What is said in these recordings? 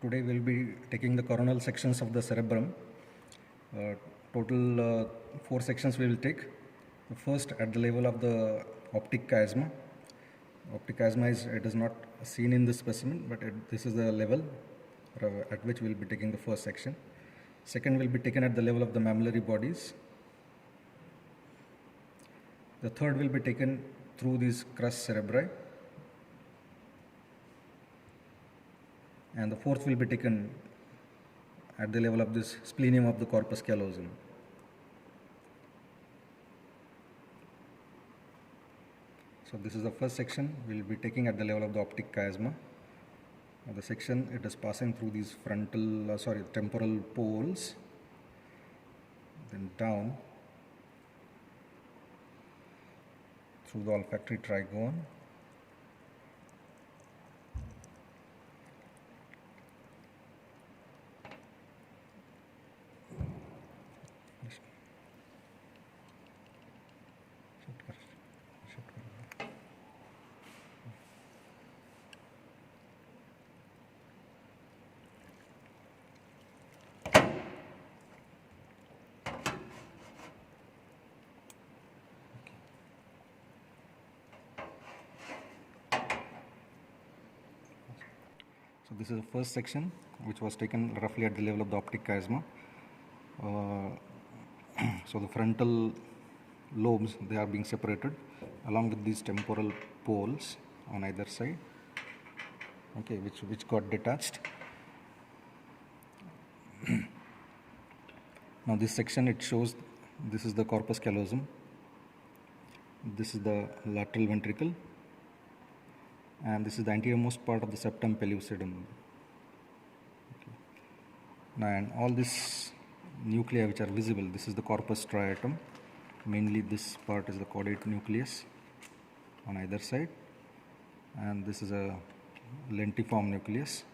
Today we'll be taking the coronal sections of the cerebrum. Total 4 sections we will take. The first at the level of the optic chiasma. Optic chiasma is not seen in this specimen, but this is the level at which we'll be taking the first section. Second will be taken at the level of the mammillary bodies. The third will be taken through these crus cerebri. And the fourth will be taken at the level of this splenium of the corpus callosum. So this is the first section we will be taking at the level of the optic chiasma. Now the section, it is passing through these temporal poles, then down through the olfactory trigone, So this is the first section which was taken roughly at the level of the optic chiasma. So the frontal lobes, they are being separated along with these temporal poles on either side, okay, which got detached. Now this section, it shows this is the corpus callosum, this is the lateral ventricle, and this is the anteriormost part of the septum pellucidum. Okay. Now, and all these nuclei which are visible, this is the corpus striatum. Mainly this part is the caudate nucleus on either side, and this is a lentiform nucleus.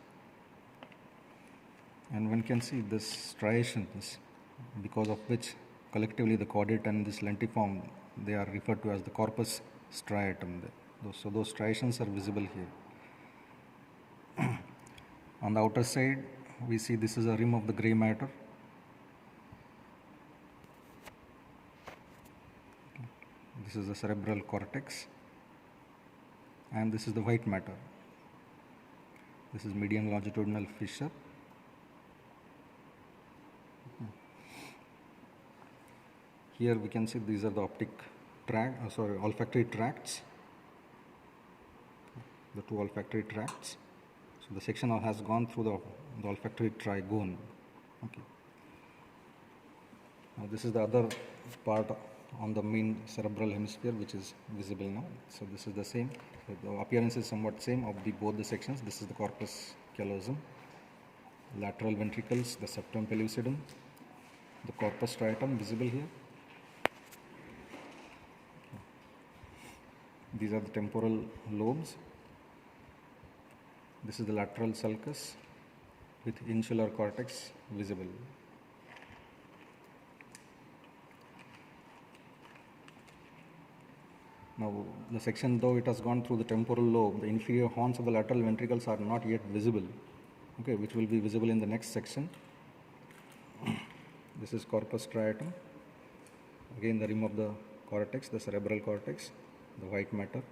And one can see this striations, because of which collectively the caudate and this lentiform, they are referred to as the corpus striatum. So those striations are visible here. On the outer side, we see this is a rim of the gray matter. This is the cerebral cortex, and this is the white matter. This is median longitudinal fissure. Here we can see these are the olfactory tracts. The two olfactory tracts. So the section has gone through the olfactory trigone. Okay. Now this is the other part on the main cerebral hemisphere which is visible now. So this is the same. So the appearance is somewhat same of both the sections. This is the corpus callosum, lateral ventricles, the septum pellucidum, the corpus striatum visible here. These are the temporal lobes. This is the lateral sulcus with insular cortex visible. Now the section, though it has gone through the temporal lobe, the inferior horns of the lateral ventricles are not yet visible, okay, which will be visible in the next section. This is corpus striatum, again the rim of the cortex, the cerebral cortex, the white matter.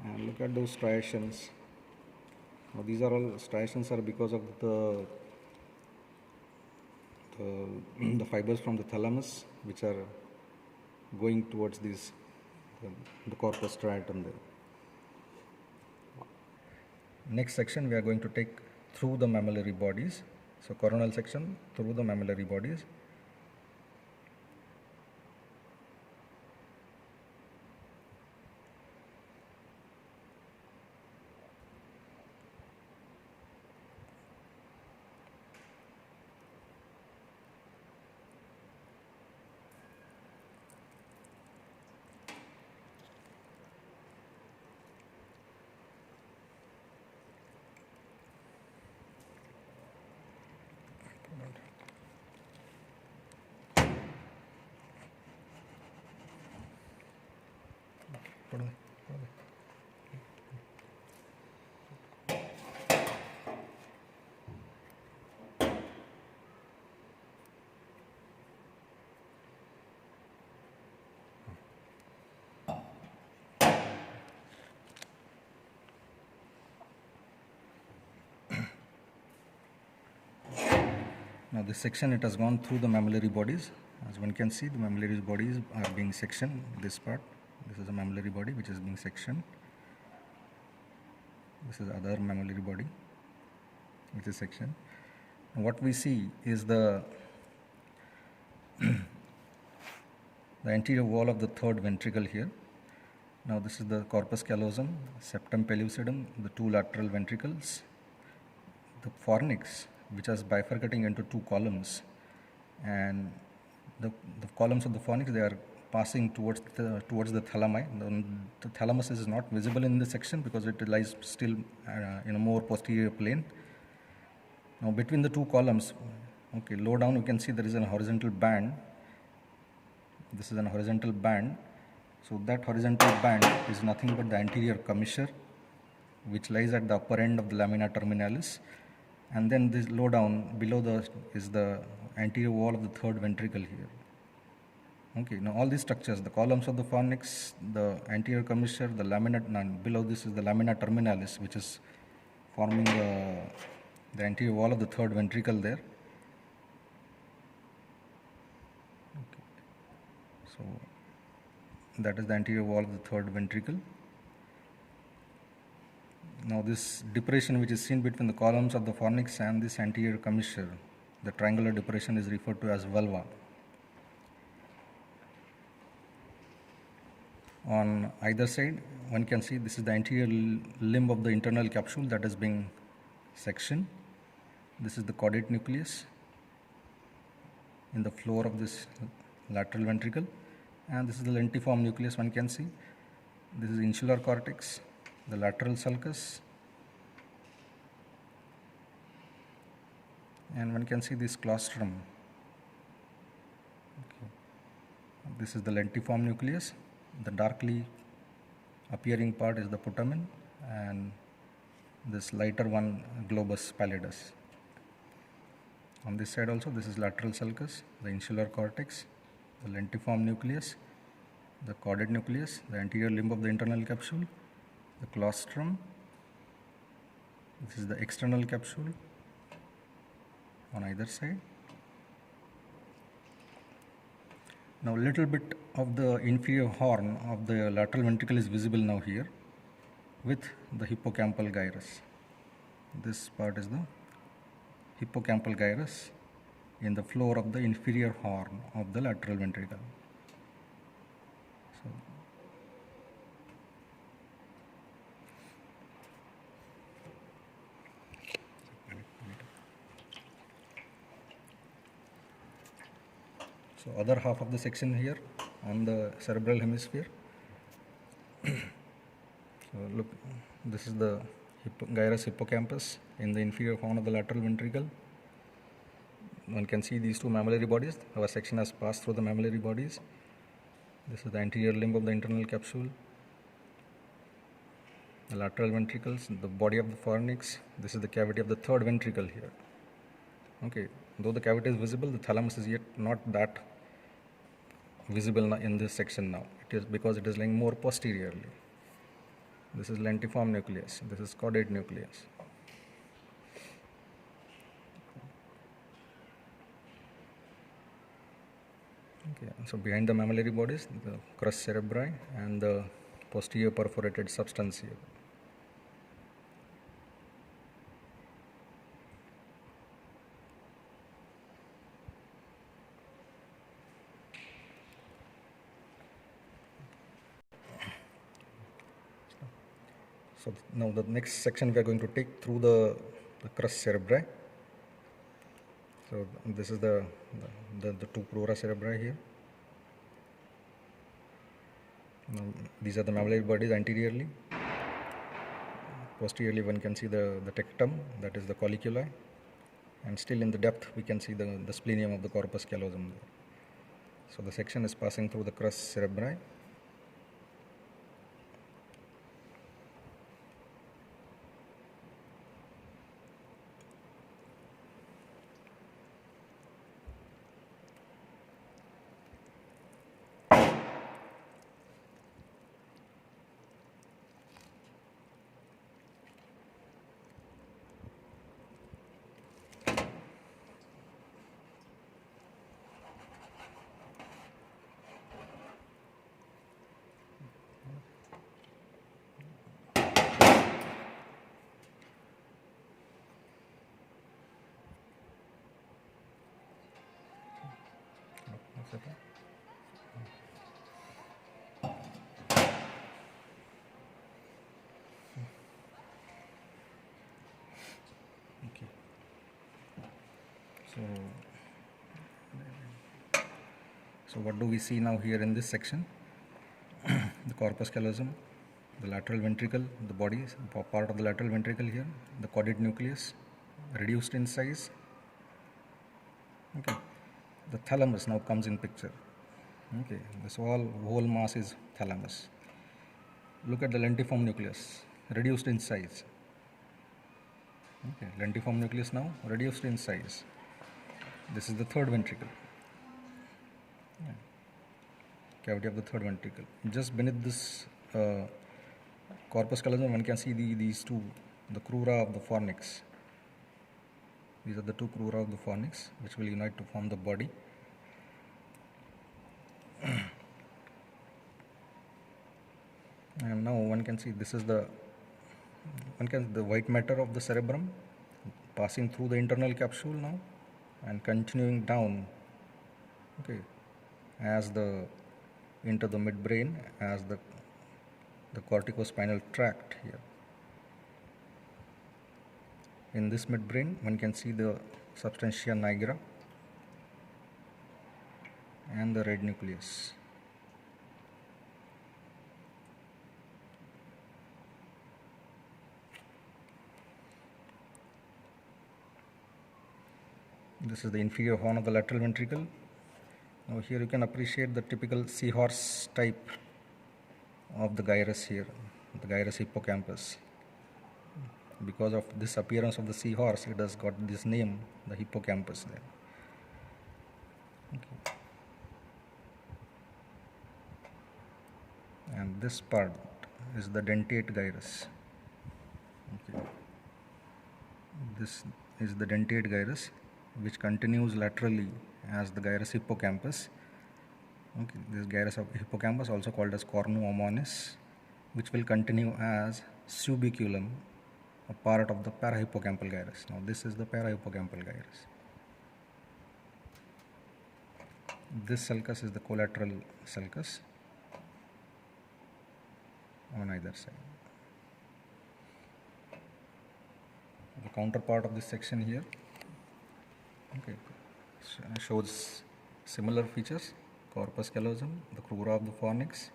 And look at those striations. Now these are all striations are because of the fibers from the thalamus which are going towards the corpus striatum there. Next section we are going to take through the mammillary bodies. So coronal section through the mammillary bodies. Now this section, it has gone through the mammillary bodies. As one can see, the mammillary bodies are being sectioned. This part, this is a mammillary body which is being sectioned. This is other mammillary body which is sectioned. And what we see is the anterior wall of the third ventricle here. Now this is the corpus callosum, septum pellucidum, the two lateral ventricles, the fornix, which is bifurcating into two columns, and the columns of the fornix, they are passing towards the thalami. The thalamus is not visible in this section because it lies still in a more posterior plane. Now between the two columns, okay, low down you can see there is a horizontal band. This is a horizontal band. So that horizontal band is nothing but the anterior commissure, which lies at the upper end of the lamina terminalis. And then this low down below is the anterior wall of the third ventricle here. Okay, now all these structures, the columns of the fornix, the anterior commissure, the lamina, below this is the lamina terminalis, which is forming the anterior wall of the third ventricle there. Okay. So that is the anterior wall of the third ventricle. Now this depression which is seen between the columns of the fornix and this anterior commissure, the triangular depression, is referred to as vulva. On either side, one can see this is the anterior limb of the internal capsule that is being sectioned. This is the caudate nucleus in the floor of this lateral ventricle, and this is the lentiform nucleus one can see. This is insular cortex, the lateral sulcus, and one can see this claustrum. Okay. This is the lentiform nucleus. The darkly appearing part is the putamen, and this lighter one, globus pallidus. On this side also, this is lateral sulcus, the insular cortex, the lentiform nucleus, the caudate nucleus, the anterior limb of the internal capsule, the claustrum. This is the external capsule on either side. Now, a little bit of the inferior horn of the lateral ventricle is visible now here with the hippocampal gyrus. This part is the hippocampal gyrus in the floor of the inferior horn of the lateral ventricle. So other half of the section here on the cerebral hemisphere. So look, this is the gyrus hippocampus in the inferior horn of the lateral ventricle. One can see these two mammillary bodies. Our section has passed through the mammillary bodies. This is the anterior limb of the internal capsule, the lateral ventricles, the body of the fornix. This is the cavity of the third ventricle here. Okay, though the cavity is visible, the thalamus is yet not that visible in this section now. It is because it is lying more posteriorly. This is lentiform nucleus. This is caudate nucleus. Okay, so behind the mammillary bodies, the crus cerebri and the posterior perforated substance here. So now the next section we are going to take through the crus cerebri. So this is the two crura cerebri here. Now, these are the mammillary bodies anteriorly. Posteriorly one can see the tectum, that is the colliculi, and still in the depth we can see the splenium of the corpus callosum there. So the section is passing through the crus cerebri. So, so what do we see now here in this section? The corpus callosum, the lateral ventricle, the body, part of the lateral ventricle here, the caudate nucleus, reduced in size. Okay, the thalamus now comes in picture. Okay, this whole mass is thalamus. Look at the lentiform nucleus, reduced in size. Okay, lentiform nucleus now reduced in size. This is the third ventricle. Yeah. Cavity of the third ventricle. Just beneath this corpus callosum, one can see these two, the crura of the fornix. These are the two crura of the fornix, which will unite to form the body. And now one can see this is the white matter of the cerebrum passing through the internal capsule now and continuing down, okay, as into the midbrain as the corticospinal tract here. In this midbrain, one can see the substantia nigra and the red nucleus. This is the inferior horn of the lateral ventricle. Now here you can appreciate the typical seahorse type of the gyrus here, the gyrus hippocampus. Because of this appearance of the seahorse, it has got this name, the hippocampus there. Okay. And this part is the dentate gyrus. Okay. This is the dentate gyrus, which continues laterally as the gyrus hippocampus. Okay, this gyrus of hippocampus, also called as cornu ammonis, which will continue as subiculum, a part of the parahippocampal gyrus. Now this is the parahippocampal gyrus. This sulcus is the collateral sulcus on either side. The counterpart of this section here, okay, shows similar features: corpus callosum, the crura of the fornix,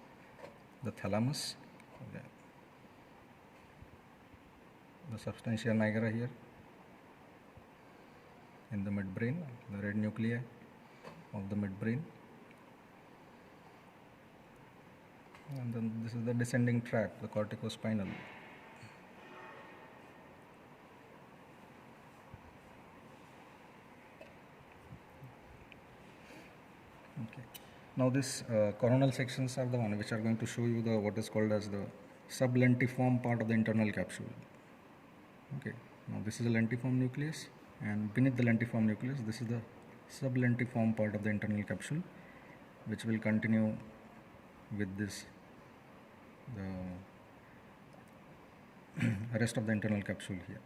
the thalamus, okay, the substantia nigra here in the midbrain, the red nuclei of the midbrain, and then this is the descending tract, the corticospinal. Okay. Now this coronal sections are the one which are going to show you the what is called as the sublentiform part of the internal capsule. Okay. Now this is a lentiform nucleus, and beneath the lentiform nucleus, this is the sublentiform part of the internal capsule, which will continue with this the rest of the internal capsule here.